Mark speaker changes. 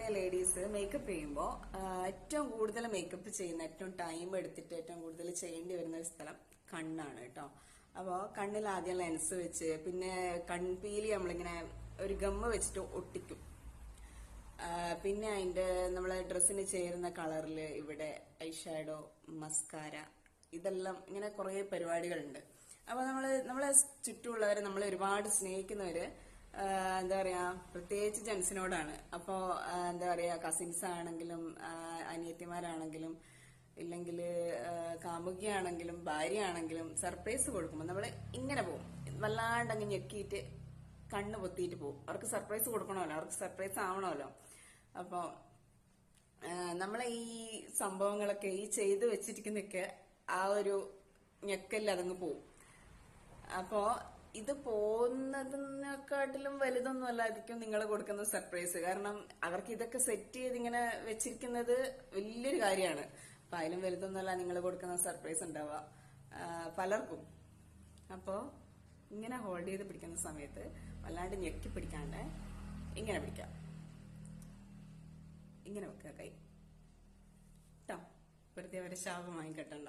Speaker 1: Usually ladies makeup ചെയ്യുമ്പോൾ ഏറ്റവും കൂടുതൽ മേക്കപ്പ് ചെയ്യുന്ന ഏറ്റവും ടൈം എടുത്തിട്ട് ഏറ്റവും കൂടുതൽ ചെയ്യേണ്ടി വരുന്ന ഒരു സ്ഥലം കണ്ണാണ് കേട്ടോ. അപ്പോൾ കണ്ണിൽ ആദ്യം ലെൻസ് വെച്ച് പിന്നെ കൺപീലി നമ്മളിങ്ങനെ ഒരു ഗമ്മ് വെച്ചിട്ട് ഒട്ടിക്കും. പിന്നെ അതിന്റെ നമ്മളെ ഡ്രസ്സിന് ചേരുന്ന കളറിൽ ഇവിടെ ഐഷാഡോ, മസ്കാര, ഇതെല്ലാം ഇങ്ങനെ കുറെ പരിപാടികളുണ്ട്. അപ്പൊ നമ്മളെ ചുറ്റുമുള്ളവരെ നമ്മൾ ഒരുപാട് സ്നേഹിക്കുന്നവര് എന്താ പറയാ, പ്രത്യേകിച്ച് ജെൻസിനോടാണ്. അപ്പോ എന്താ പറയാ, കസിൻസ് ആണെങ്കിലും അനിയത്തിമാരാണെങ്കിലും ഇല്ലെങ്കിൽ കാമുകിയാണെങ്കിലും ഭാര്യയാണെങ്കിലും സർപ്രൈസ് കൊടുക്കുമ്പോൾ നമ്മൾ ഇങ്ങനെ പോകും, വല്ലാണ്ട് അങ്ങ് ഞെക്കിയിട്ട് കണ്ണ് പൊത്തിയിട്ട് പോകും. അവർക്ക് സർപ്രൈസ് കൊടുക്കണമല്ലോ, അവർക്ക് സർപ്രൈസ് ആവണമല്ലോ. അപ്പൊ നമ്മളെ ഈ സംഭവങ്ങളൊക്കെ ഈ ചെയ്ത് വെച്ചിരിക്കുന്നൊക്കെ ആ ഒരു ഞെക്കല്ല അതങ്ങ് പോവും. അപ്പോ ഇത് പോകുന്നതിനെക്കാട്ടിലും വലുതൊന്നും അല്ലായിരിക്കും നിങ്ങൾ കൊടുക്കുന്ന സർപ്രൈസ്. കാരണം അവർക്ക് ഇതൊക്കെ സെറ്റ് ചെയ്ത് ഇങ്ങനെ വെച്ചിരിക്കുന്നത് വലിയൊരു കാര്യമാണ്. അപ്പൊ അതിലും വലുതൊന്നുമല്ല നിങ്ങൾ കൊടുക്കുന്ന സർപ്രൈസ് ഉണ്ടാവുക പലർക്കും. അപ്പോ ഇങ്ങനെ ഹോൾഡ് ചെയ്ത് പിടിക്കുന്ന സമയത്ത് വല്ലാണ്ട് ഞെക്കി പിടിക്കാണ്ട് ഇങ്ങനെ പിടിക്കാം, ഇങ്ങനെ വെക്കുക കൈ കേട്ടോ. വെറുതെ അവരെ ശാപമായി കെട്ടണ്ട.